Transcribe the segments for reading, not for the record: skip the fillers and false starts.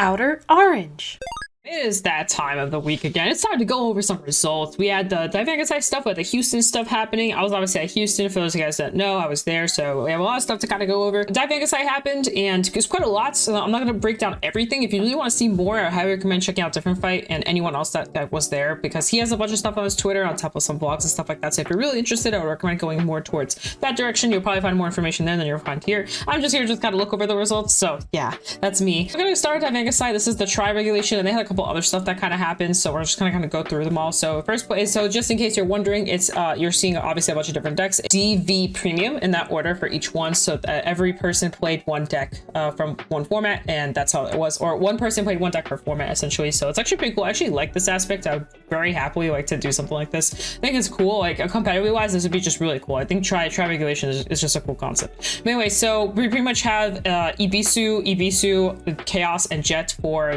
Outer Orange. It is that time of the week again. It's time to go over some results. We had the VANGUARD stuff with the Houston stuff happening. I was obviously at Houston. For those of you guys that know, I was there. So we have a lot of stuff to kind of go over. VANGUARD happened and it's quite a lot. So I'm not going to break down everything. If you really want to see more, I highly recommend checking out Different Fight and anyone else that was there, because he has a bunch of stuff on his Twitter on top of some vlogs and stuff like that. So if you're really interested, I would recommend going more towards that direction. You'll probably find more information there than you'll find here. I'm just here to just kind of look over the results. So yeah, that's me. We're going to start at VANGUARD. This is the try regulation, and they had a couple other stuff that kind of happened, so we're just gonna kind of go through them all. So first place, so just in case you're wondering, it's you're seeing obviously a bunch of different decks, DV premium in that order for each one. So every person played one deck from one format, and that's how it was, or one person played one deck per format essentially. So it's actually pretty cool. I actually like this aspect. I would very happily like to do something like this. I think it's cool. Like competitively wise, this would be just really cool. I think try regulation is just a cool concept. But anyway, so we pretty much have Ibisu, Chaos, and Jet for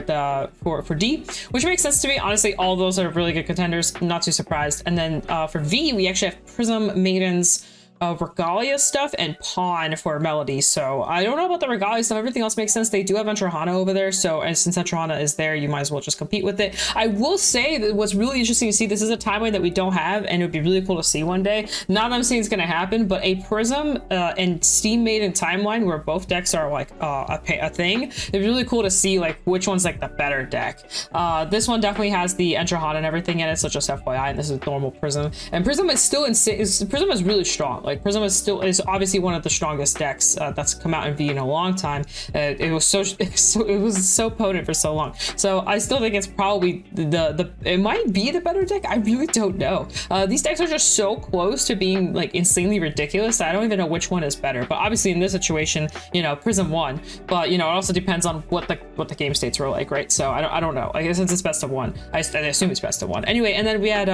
D, which makes sense to me. Honestly, all those are really good contenders. I'm not too surprised. And then for V, we actually have Prism, Maidens, Regalia stuff, and Pawn for Melody. So I don't know about the Regalia stuff. Everything else makes sense. They do have Entrahana over there, so and since Entrahana is there, you might as well just compete with it. I will say that what's really interesting to see, this is a timeline that we don't have, and it would be really cool to see one day. Not that I'm saying it's going to happen, but a Prism and Steam Maiden timeline where both decks are like a thing. It'd be really cool to see like which one's like the better deck. This one definitely has the Entrahana and everything in it, so just FYI. And this is normal Prism, and Prism is still insane. Prism is really strong. Like Prism is obviously one of the strongest decks that's come out in V in a long time. It was so potent for so long. So I still think it's probably it might be the better deck. I really don't know. These decks are just so close to being like insanely ridiculous that I don't even know which one is better. But obviously in this situation, you know, Prism won. But you know, it also depends on what the game states were like, right? So I don't know. I guess it's best of one. I assume it's best of one. Anyway, and then we had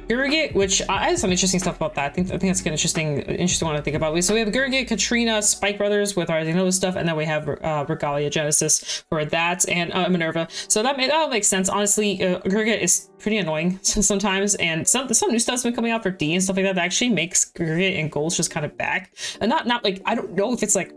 Gurgit, which I had some interesting stuff about that. I think that's an interesting one to think about. So we have Gurgit, Katrina, Spike Brothers with our Nova stuff, and then we have Regalia Genesis for that, and Minerva. So that makes sense. Honestly, Gurgit is pretty annoying sometimes, and some new stuff's been coming out for D and stuff like that actually makes Gurgit and Golds just kind of back, and not like, I don't know if it's like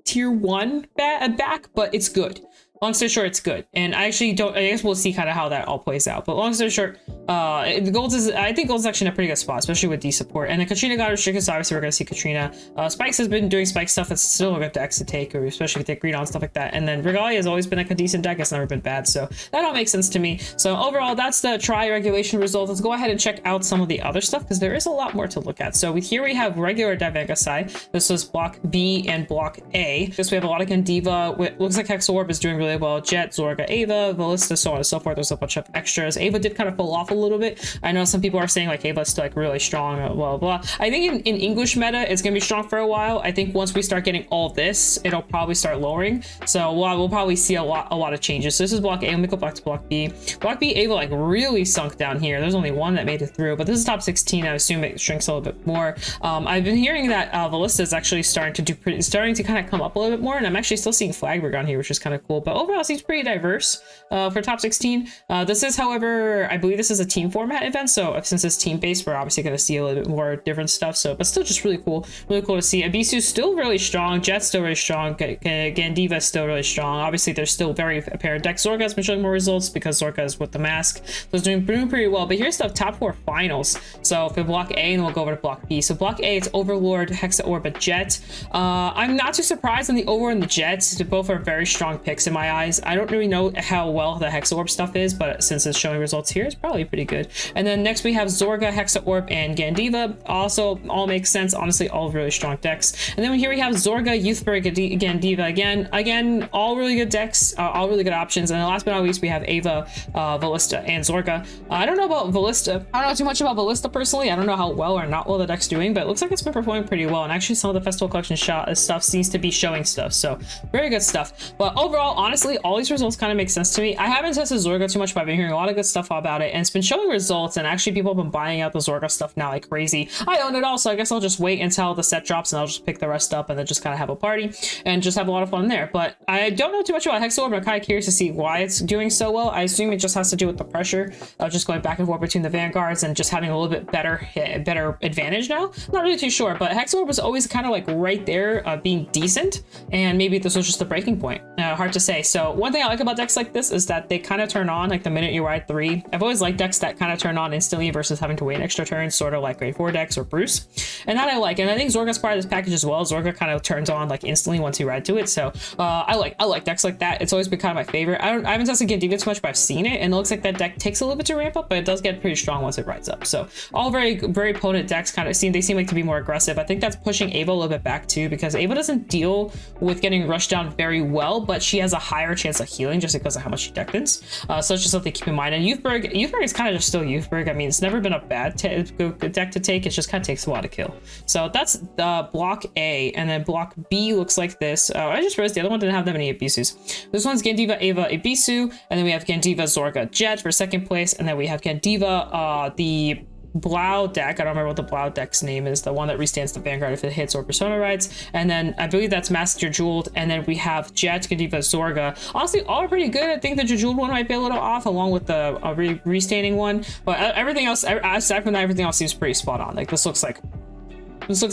tier 1 back, but it's good. Long story short, it's good. And I guess we'll see kind of how that all plays out. But long story short, I think Gold's actually in a pretty good spot, especially with D support. And then Katrina got restricted, so obviously we're going to see Katrina. Spikes has been doing Spike stuff. It's still a good deck to take, or especially if they green on stuff like that. And then Regalia has always been like a decent deck. It's never been bad. So that all makes sense to me. So overall, that's the try regulation result. Let's go ahead and check out some of the other stuff, because there is a lot more to look at. So here we have regular VANGUARD. This was block B and block A. Just we have a lot of Gandiva. Looks like Hexorb is doing really well. Jet, Zorga, Ava, Ballista, so on and so forth. There's a bunch of extras. Ava did kind of fall off a little bit. I know some people are saying like Ava's still like really strong, blah, blah. I think in English meta, it's gonna be strong for a while. I think once we start getting all this, it'll probably start lowering. So we'll probably see a lot of changes. So this is block A. Let me go back to block B. Block B, Ava like really sunk down here. There's only one that made it through, but this is top 16. I assume it shrinks a little bit more. I've been hearing that Ballista is actually starting to kind of come up a little bit more, and I'm actually still seeing Flagberg on here, which is kind of cool. But overall, it seems pretty diverse for top 16. This is, however, I believe this is a team format event, so since it's team based, we're obviously going to see a little bit more different stuff. So, but still just really cool to see. Abisu's still really strong, Jet's still really strong, Gandiva is still really strong. Obviously there's still very apparent decks. Zorga has been showing more results because Zorga is with the mask, so it's doing pretty well. But here's the top 4 finals. So for block A, and we'll go over to block B. So block A, it's Overlord, Hexaorb, Jet. I'm not too surprised on the Over and the Jets. Both are very strong picks in my eyes. I don't really know how well the Hexaorb stuff is, but since it's showing results here, it's probably pretty good. And then next we have Zorga, Hexaorb, and Gandiva. Also all makes sense. Honestly, all really strong decks. And then here we have Zorga, Youthberg, Gandiva. Again, all really good decks, all really good options. And then last but not least, we have Ava, Ballista, and Zorga. I don't know about Ballista. I don't know too much about Ballista personally. I don't know how well or not well the deck's doing, but it looks like it's been performing pretty well. And actually some of the Festival Collection stuff seems to be showing stuff. So very good stuff. But overall, honestly, all these results kind of make sense to me. I haven't tested Zorga too much, but I've been hearing a lot of good stuff about it, and it's been showing results, and actually people have been buying out the Zorga stuff now like crazy. I own it all, so I guess I'll just wait until the set drops, and I'll just pick the rest up, and then just kind of have a party and just have a lot of fun there. But I don't know too much about Hexaorb, but I'm kind of curious to see why it's doing so well. I assume it just has to do with the pressure of just going back and forth between the Vanguards and just having a little bit better advantage now. Not really too sure, but Hexaorb was always kind of like right there, being decent, and maybe this was just the breaking point. Hard to say. so one thing I like about decks like this is that they kind of turn on like the minute you ride 3. I've always liked decks that kind of turn on instantly versus having to wait an extra turn, sort of like grade 4 decks or Bruce. And that I like. And I think Zorga's part of this package as well. Zorga kind of turns on like instantly once you ride to it. So I like decks like that. It's always been kind of my favorite. I haven't tested Gandiva too much, but I've seen it, and it looks like that deck takes a little bit to ramp up, but it does get pretty strong once it rides up. So all very potent decks kind of seem like to be more aggressive. I think that's pushing Ava a little bit back too, because Ava doesn't deal with getting rushed down very well, but she has a higher chance of healing just because of how much she deck ins. So it's just something to keep in mind. And Youthberg is kind of just still Youthberg. I mean, it's never been a bad deck to take. It just kind of takes a while to kill. So that's block A, and then block B looks like this. I just realized the other one didn't have that many Ibisus. This one's Gandiva, Ava, Ibisu, and then we have Gandiva, Zorga, Jet for second place, and then we have Gandiva, the Blau deck. I don't remember what the Blau deck's name is, the one that restands the Vanguard if it hits or Persona rides. And then I believe that's Master Jeweled, and then we have Jet, Gandiva, Zorga. Honestly, all are pretty good. I think the Jeweled one might be a little off, along with the restanding one, but everything else, aside from that, everything else seems pretty spot on. Like this looks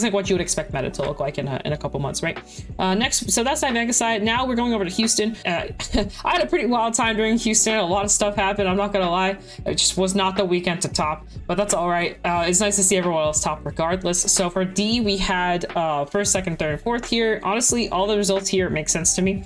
like what you would expect meta to look like in a couple months, right? Next, so that's Vanga side. Now we're going over to Houston. I had a pretty wild time during Houston. A lot of stuff happened. I'm not gonna lie. It just was not the weekend to top, but that's all right. It's nice to see everyone else top regardless. So for D, we had first, second, third, and fourth here. Honestly, all the results here make sense to me.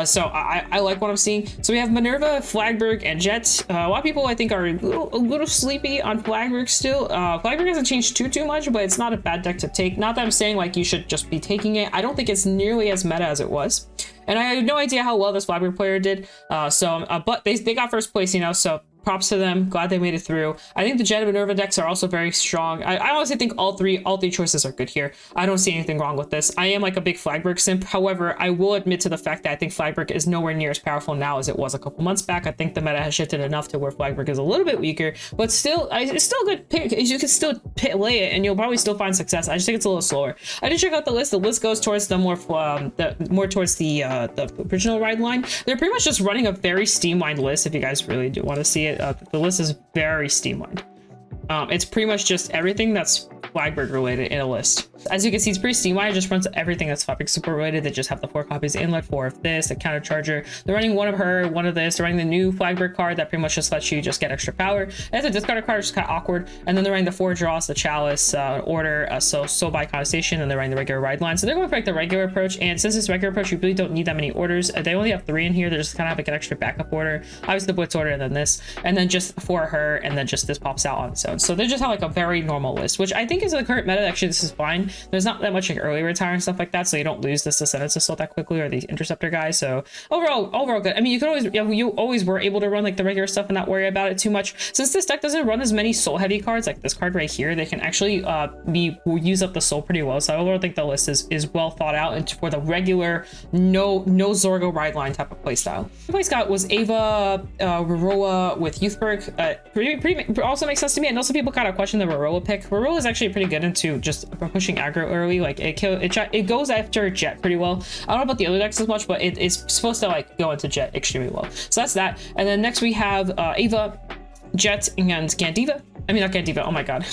So I like what I'm seeing. So we have Minerva, Flagberg, and Jet. A lot of people I think are a little sleepy on Flagberg still. Flagberg hasn't changed too much, but it's not a bad deck to take. Not that I'm saying like you should just be taking it. I don't think it's nearly as meta as it was, and I had no idea how well this Flagberg player did. But they got first place, you know, so props to them. Glad they made it through. I think the Jet and Minerva decks are also very strong. I honestly think all three choices are good here. I don't see anything wrong with this. I am like a big Flagberg simp. However, I will admit to the fact that I think Flagberg is nowhere near as powerful now as it was a couple months back. I think the meta has shifted enough to where Flagberg is a little bit weaker, but still, it's still a good pick. You can still lay it, and you'll probably still find success. I just think it's a little slower. I did check out the list. The list goes towards the more towards the original ride line. They're pretty much just running a very streamlined list. If you guys really do want to see it. The list is very streamlined. It's pretty much just everything that's Flagberg related in a list. As you can see, it's pretty streamlined. It just runs everything that's Flagberg super related. They just have the 4 copies of inlet, 4 of this, a counter charger. They're running 1 of her, 1 of this. They're running the new Flagberg card that pretty much just lets you just get extra power. It's a discarded card, which is kind of awkward. And then they're running the 4 draws, the chalice, order, so by condensation, and they're running the regular ride line. So they're going for like the regular approach. And since it's regular approach, you really don't need that many orders. They only have 3 in here. They're just kind of like an extra backup order. Obviously the blitz order, and then this, and then just 4 her, and then just this pops out on its own. So they just have like a very normal list, which I think is the current meta. Actually, this is fine. There's not that much like early retire and stuff like that, so you don't lose this Ascendance Assault that quickly, or the Interceptor guy. So overall good. I mean, you could always, you always were able to run like the regular stuff and not worry about it too much. Since this deck doesn't run as many soul heavy cards like this card right here, they can actually use up the soul pretty well. So I overall think the list is well thought out and for the regular no Zorgo ride line type of playstyle. The place got was Ava, Roroa with Youthberg. Pretty also makes sense to me. And also people kind of question the Roroa pick. Roroa is actually pretty good into just pushing aggro early. Like it goes after Jet pretty well. I don't know about the other decks as much, but it's supposed to like go into Jet extremely well. So that's that. And then next we have Ava, Jet, and Gandiva. I mean, not Gandiva, oh my god.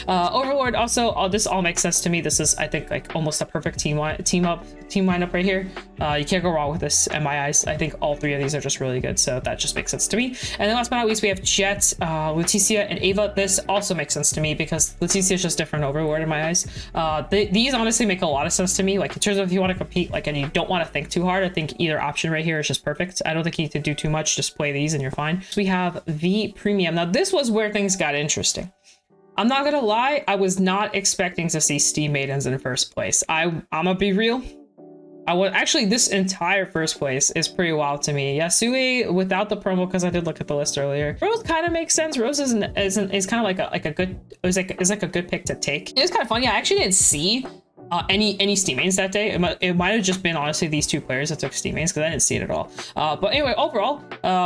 Overlord also, this all makes sense to me. This is, I think, like almost a perfect team lineup right here. You can't go wrong with this in my eyes. I think all 3 of these are just really good, so that just makes sense to me. And then last but not least, we have Jet, Leticia, and Ava. This also makes sense to me because Leticia is just different Overlord in my eyes. These honestly make a lot of sense to me. Like in terms of if you want to compete, like, and you don't want to think too hard, I think either option right here is just perfect. I don't think you need to do too much. Just play these and you're fine. So we have V Premium. Now this was where things got interesting. I'm not gonna lie, I was not expecting to see Steam Maidens in first place. I'm gonna be real. Actually, this entire first place is pretty wild to me. Yasui without the promo, because I did look at the list earlier. Rose kind of makes sense. Rose is kind of like a good, is like a good pick to take. It's kind of funny. I actually didn't see any Steam mains that day. It might have just been honestly these 2 players that took Steam mains because I didn't see it at all. But anyway, overall,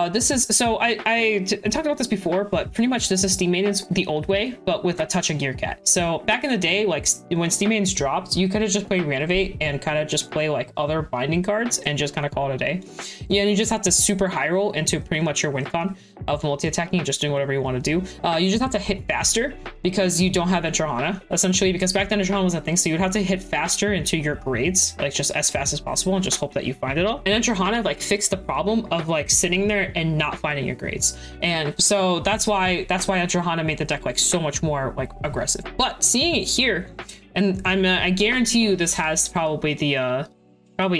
this is, so I talked about this before, but pretty much this is Steam mains the old way, but with a touch of Gear Cat. So back in the day, like when Steam mains dropped, you could have just played Renovate and kind of just play like other binding cards and just kind of call it a day. Yeah, and you just have to super high roll into pretty much your win con. of multi-attacking, just doing whatever you want to do. You just have to hit faster because you don't have Entrahana, essentially, because back then Entrahana was a thing, so you'd have to hit faster into your grades, like just as fast as possible, and just hope that you find it all. And Entrahana like fixed the problem of like sitting there and not finding your grades. And so that's why Entrahana made the deck like so much more like aggressive. But seeing it here, and I guarantee you this has probably the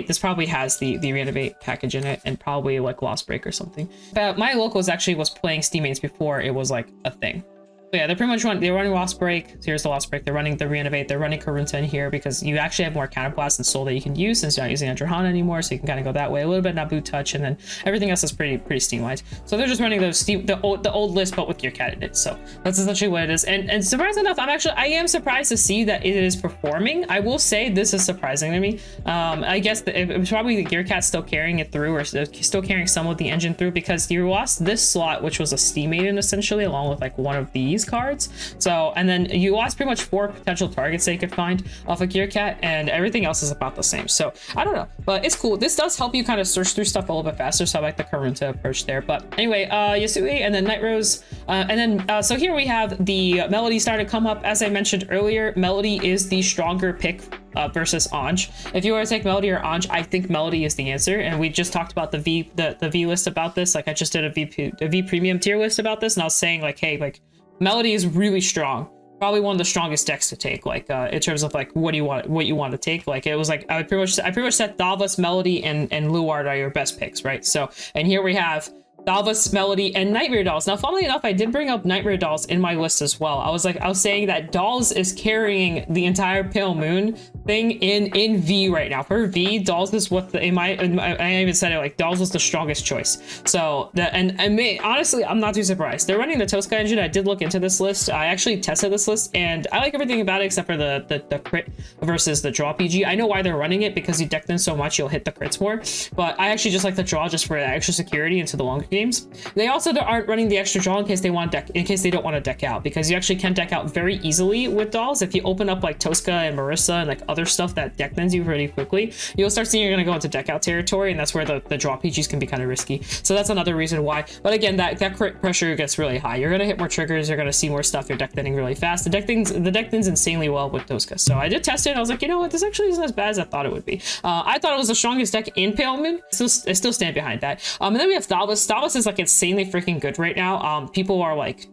this probably has the renovate package in it, and probably like Lost Break or something. But my locals actually was playing Steam mains before it was like a thing. So yeah, they're pretty much they're running Lost Break. So here's the Lost Break. They're running the Renovate. They're running Karunta in here because you actually have more Counterblast and Soul that you can use since you're not using Entrahana anymore. So you can kind of go that way. A little bit Naboo Touch, and then everything else is pretty Steam-wise. So they're just running the old list, but with Gear Cat in it. So that's essentially what it is. And surprisingly enough, I am surprised to see that it is performing. I will say this is surprising to me. I guess it was probably the Gear Cat still carrying it through, or still carrying some of the engine through, because you lost this slot, which was a Steam Maiden essentially, along with like one of these cards. So, and then you lost pretty much 4 potential targets that you could find off a Gear Cat, and everything else is about the same. So I don't know, but it's cool. This does help you kind of search through stuff a little bit faster. So I like the Karunta approach there. But anyway, Yasui and then Night Rose. And then so here we have the Melody starting to come up. As I mentioned earlier, Melody is the stronger pick versus Anj. If you were to take Melody or Anj, I think Melody is the answer. And we just talked about the V list about this. Like I just did a V premium tier list about this, and I was saying like, hey, like Melody is really strong, probably one of the strongest decks to take, like in terms of like what you want to take. Like it was like I pretty much said Thalvas, Melody, and Luard are your best picks, right? So, and here we have Thalvas, Melody, and Nightmare Dolls. Now, funnily enough, I did bring up Nightmare Dolls in my list as well. I was saying that Dolls is carrying the entire Pale Moon thing in V right now. For V, Dolls is what I even said it, like Dolls was the strongest choice. So that, and honestly, I'm not too surprised. They're running the Tosca engine. I did look into this list. I actually tested this list, and I like everything about it except for the crit versus the draw PG. I know why they're running it, because you deck them so much, you'll hit the crits more. But I actually just like the draw just for extra security into the longer games. They also aren't running the extra draw in case they don't want to deck out, because you actually can deck out very easily with Dolls. If you open up like Tosca and Marissa and like other stuff that deck thins you pretty quickly, you'll start seeing you're going to go into deck out territory, and that's where the draw PGs can be kind of risky. So that's another reason why. But again, that crit pressure gets really high. You're going to hit more triggers, you're going to see more stuff, you're deck thinning really fast. The deck thins insanely well with Tosca. So I did test it, and I was like, you know what, this actually isn't as bad as I thought it would be. I thought it was the strongest deck in Pale Moon. I still stand behind that. And then we have Thalvas. Thalvas is like insanely freaking good right now. People are like,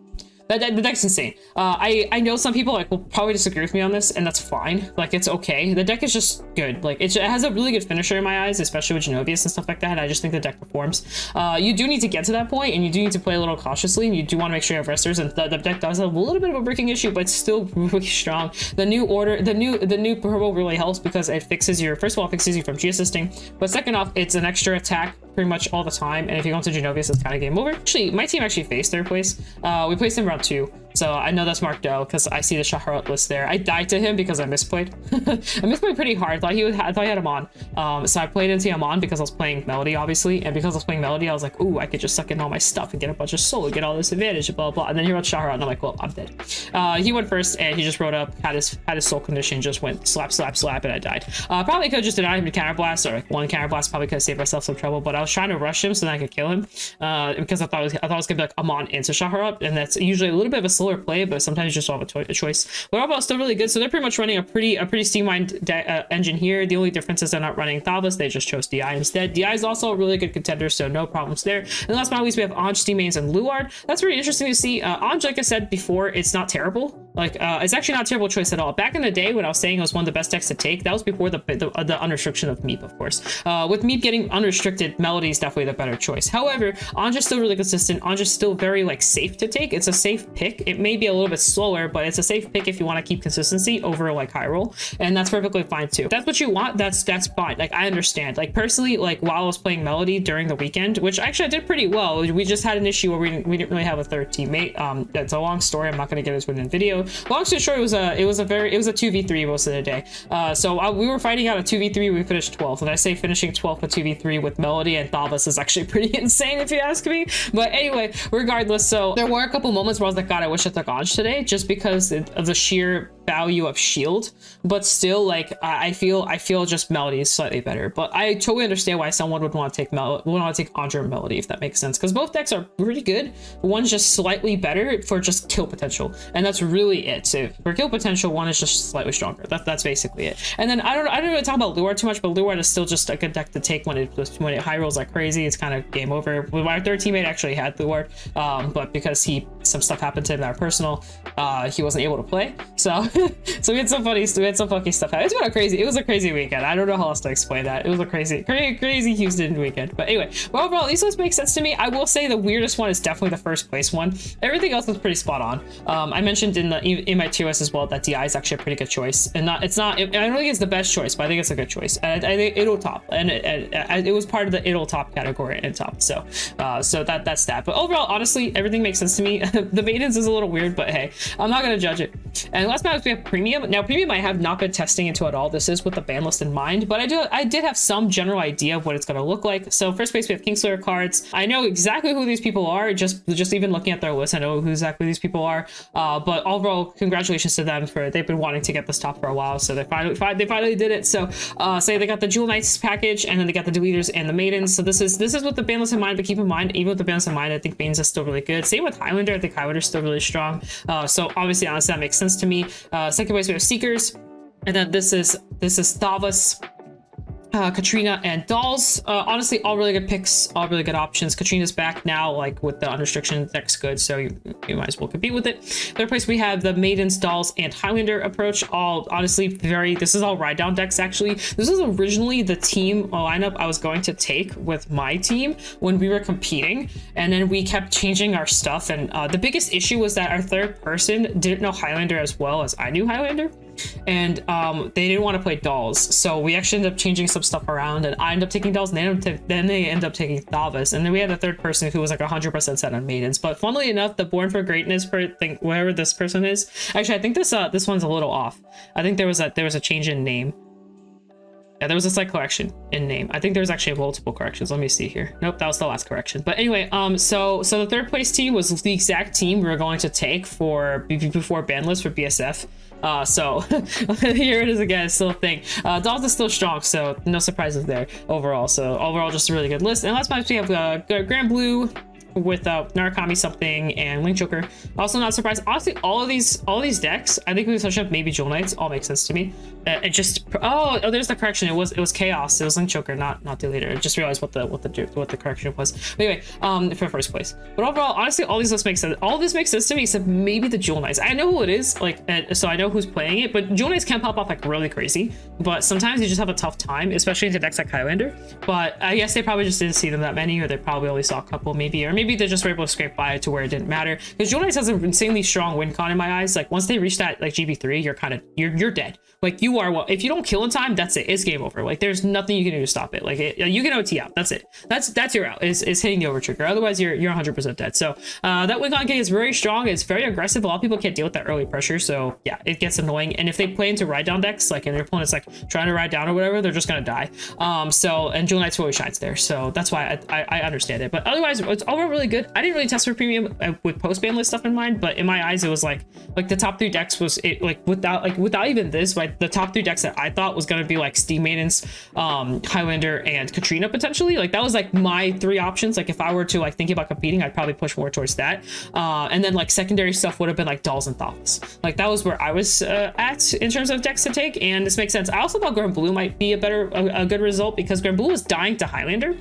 the deck's insane. I know some people like will probably disagree with me on this, and that's fine. Like, it's okay. The deck is just good. Like it has a really good finisher in my eyes, especially with Genovius and stuff like that. I just think the deck performs. You do need to get to that point, and you do need to play a little cautiously, and you do want to make sure you have resters, and the deck does have a little bit of a breaking issue, but it's still really strong. The new purple really helps because it fixes your, first of all, it fixes you from G-assisting, but second off, it's an extra attack pretty much all the time, and if you go into Genovius, it's kind of game over. Actually, my team actually faced third place. We placed him round 2, so I know that's Mark Doe because I see the Shaharat list there. I died to him because I misplayed. I misplayed pretty hard. I thought he had him on. So I played into him on because I was playing Melody, obviously, and because I was playing Melody, I was like, ooh, I could just suck in all my stuff and get a bunch of soul, get all this advantage, blah blah. And then he wrote Shaharat, and I'm like, well, I'm dead. He went first, and he just wrote up, had his soul condition, just went slap slap slap, and I died. Probably could have just denied him to counterblast, or like one counterblast, probably could have saved myself some trouble, but I was trying to rush him so that I could kill him, because I thought it was gonna be like Amon into Shaharat, and that's usually a little bit of a slower play, but sometimes you just don't have a choice. But overall, still really good. So they're pretty much running a pretty streamlined engine here. The only difference is they're not running Thalvas, they just chose DI instead. DI is also a really good contender, so no problems there. And last but not least, we have Anj, Steam Mains, and Luard. That's really interesting to see. Anj, like I said before, it's not terrible. Like, it's actually not a terrible choice at all. Back in the day when I was saying it was one of the best decks to take, that was before the unrestriction of Meep, of course. With Meep getting unrestricted, Melody is definitely the better choice. However, Anj is still really consistent. Anj is still very like safe to take. It's a safe pick. It may be a little bit slower, but it's a safe pick if you want to keep consistency over like high roll, and that's perfectly fine too. If that's what you want, that's fine. Like, I understand. Like, personally, like while I was playing Melody during the weekend, which actually I did pretty well, we just had an issue where we didn't really have a third teammate. That's a long story. I'm not going to get into it in video. Long story short, it was a 2v3 most of the day. So we were fighting out a 2v3. We finished 12th, and I say finishing 12th a 2v3 with Melody and Thalvas is actually pretty insane if you ask me. But anyway, regardless, so there were a couple moments where I was like, God, I wish I took Anj today, just because of the sheer value of shield, but still, like, I feel just Melody is slightly better. But I totally understand why someone would want to take Andra and Melody, if that makes sense, because both decks are pretty good. One's just slightly better for just kill potential, and that's really it. So for kill potential, one is just slightly stronger. That's basically it. And then I don't really talk about Luard too much, but Luard is still just a good deck to take when it high rolls like crazy. It's kind of game over. My third teammate actually had Luard, but because some stuff happened to him that are personal, he wasn't able to play. So so we had some funky stuff happen. It's been crazy. It was a crazy weekend. I don't know how else to explain that. It was a crazy Houston weekend. But anyway, well, overall, these lists make sense to me. I will say the weirdest one is definitely the first place one. Everything else was pretty spot on. I mentioned in my tier list as well that DI is actually a pretty good choice, and I don't think it's the best choice, but I think it's a good choice. And I think it'll top, and it was part of the it'll top category and top. So that's that. But overall, honestly, everything makes sense to me. The Maidens is a little weird, but hey, I'm not gonna judge it. And last match we have Premium. Now Premium I have not been testing into at all. This is with the ban list in mind, but I did have some general idea of what it's gonna look like. So first place we have Kingslayer cards. I know exactly who these people are. Just even looking at their list, I know who exactly these people are. But overall, congratulations to them they've been wanting to get this top for a while. So they finally did it. So they got the Jewel Knights package, and then they got the Deleters and the Maidens. So this is with the ban list in mind. But keep in mind, even with the ban list in mind, I think Maidens is still really good. Same with Highlander. I think Highlander's still really strong. So obviously, honestly, that makes sense to me. Second place we have Seekers, and then this is Thavas, Katrina, and Dolls. Honestly, all really good picks, all really good options. Katrina's back now, like with the unrestriction deck's good, so you might as well compete with it. Third place we have the Maidens, Dolls, and Highlander approach. All honestly this is all ride down decks actually. This was originally the team lineup I was going to take with my team when we were competing, and then we kept changing our stuff, and the biggest issue was that our third person didn't know Highlander as well as I knew Highlander, and they didn't want to play Dolls, so we actually ended up changing some stuff around, and I ended up taking Dolls, and then they ended up taking Thavas, and then we had a third person who was like 100% set on Maidens. But funnily enough, the Born for Greatness thing, whoever this person is, actually I think this one's a little off. I think there was a change in name. Yeah, there was a slight correction in name. I think there's actually multiple corrections. Let me see here. Nope, that was the last correction. But anyway, so the third place team was the exact team we were going to take before ban list for BSF. So here it is again, it's still a thing. Dolls is still strong, so no surprises there overall. So overall, just a really good list. And last match we have Grand Blue with Narukami something and Link Joker. Also not surprised. Honestly, all of these decks, I think we touched up maybe Jewel Knights, all makes sense to me. It just there's the correction. It was Chaos. It was Link Joker, not Deleter. I just realized what the correction was. But anyway, for first place. But overall, honestly, all these lists make sense. All this makes sense to me, except maybe the Jewel Knights. I know who it is, like, so I know who's playing it. But Jewel Knights can pop off like really crazy. But sometimes you just have a tough time, especially into decks like Highlander. But I guess they probably just didn't see them that many, or they probably only saw a couple, maybe they just were able to scrape by it to where it didn't matter. Because Jewel Knights has an insanely strong win con in my eyes. Like once they reach that like GB3, you're dead. Like you are, well, if you don't kill in time, that's it. It's game over. Like there's nothing you can do to stop it. Like you can OT out. That's it. That's your out. Is hitting the over trigger. Otherwise, you're 100% dead. So that win con is very strong. It's very aggressive. A lot of people can't deal with that early pressure. So yeah, it gets annoying. And if they play into ride down decks, like and their opponent's like trying to ride down or whatever, they're just gonna die. And Jewel Knights really shines there. So that's why I understand it. But otherwise, it's overall really good. I didn't really test for premium with post ban list stuff in mind, but in my eyes, it was like the top 3 decks was it like without even this, right? The top 3 decks that I thought was gonna be like Steam Maidens, Highlander, and Katrina potentially. Like that was like my 3 options. Like if I were to like think about competing, I'd probably push more towards that. And then like secondary stuff would have been like Dolls and Thavas. Like that was where I was at in terms of decks to take, and this makes sense. I also thought Grand Blue might be a good result because Grand Blue was dying to Highlander.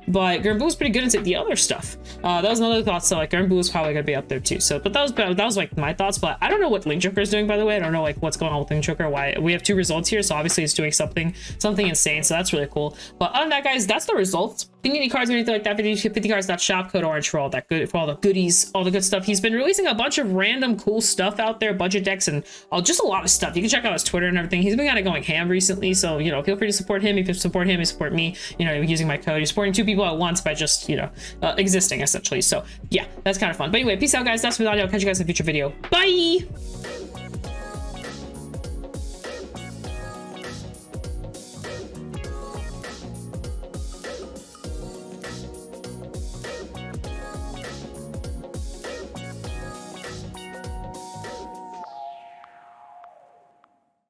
But Grand Blue was pretty good into the other stuff. That was another thought. So like Grand Blue is probably gonna be up there too. So, but that was like my thoughts. But I don't know what Link Joker is doing, by the way. I don't know like what's going on with Link Joker. Why we have 2 results here. So obviously it's doing something insane. So that's really cool. But other than that, guys, that's the results. If you need any cards or anything like that, 50cards.shop, code orange for all that good, for all the goodies, all the good stuff. He's been releasing a bunch of random cool stuff out there, budget decks, and just a lot of stuff. You can check out his Twitter and everything. He's been kind of going ham recently. So feel free to support him. If you support him, you support me. Using my code. You're supporting 2 people at once by just existing essentially. So yeah, that's kind of fun. But anyway, peace out, guys. That's with audio. Catch you guys in a future video. Bye.